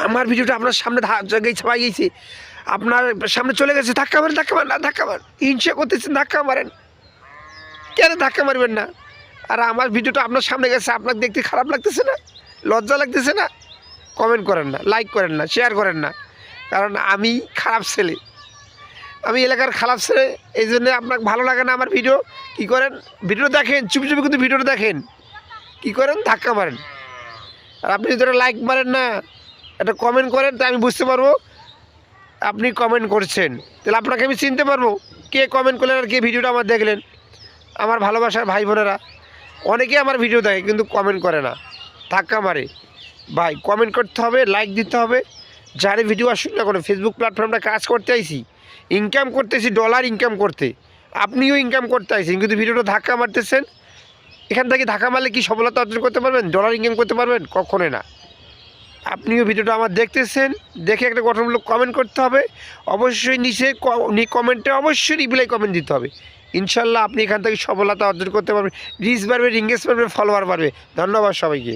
আমার ভিডিওটা আপনার সামনে ছাপাই গেছে, আপনার সামনে চলে গেছে, ধাক্কা মারেন, ধাক্কা মারেন না, ধাক্কা মারেন, হিংসা করতেছেন, ধাক্কা মারেন, কেন ধাক্কা মারবেন না? আর আমার ভিডিওটা আপনার সামনে গেছে, আপনার দেখতে খারাপ লাগতেছে না, লজ্জা লাগতেছে না? কমেন্ট করেন না, লাইক করেন না, শেয়ার করেন না, কারণ আমি খারাপ ছেলে, আমি এলাকার খারাপ ছেলে, এই জন্য আপনার ভালো লাগে না আমার ভিডিও। কী করেন? ভিডিও দেখেন, চুপি চুপি কিন্তু ভিডিওটা দেখেন, কী করেন? ধাক্কা মারেন। আর আপনি যদি লাইক মারেন না, একটা কমেন্ট করেন, তা আমি বুঝতে পারবো আপনি কমেন্ট করছেন, তাহলে আপনাকে আমি চিনতে পারবো কে কমেন্ট করলেন আর কে ভিডিওটা আমার দেখলেন। আমার ভালোবাসার ভাই বোনেরা অনেকে আমার ভিডিও দেখে কিন্তু কমেন্ট করে না, ধাক্কা মারে। ভাই কমেন্ট করতে হবে, লাইক দিতে হবে। যারে ভিডিও আসুন না কোনো, ফেসবুক প্ল্যাটফর্মটা কাজ করতে আইছি, ইনকাম করতেছি, ডলার ইনকাম করতে, আপনিও ইনকাম করতে আইছেন, কিন্তু ভিডিওটা ধাক্কা মারতেছেন। এখান থেকে ধাক্কা মারলে কি সফলতা অর্জন করতে পারবেন, ডলার ইনকাম করতে পারবেন? কখনোই না। আপনিও ভিডিওটা আমার দেখতেছেন, দেখে একটা গঠনমূলক কমেন্ট করতে হবে, অবশ্যই নিচে কমেন্টে অবশ্যই রিপ্লাই কমেন্ট দিতে হবে। ইনশাল্লাহ আপনি এখান থেকে সফলতা অর্জন করতে পারবেন, রিচ বাড়বে, রিঙ্গেজ বাড়বে, ফলোয়ার বাড়বে। ধন্যবাদ সবাইকে।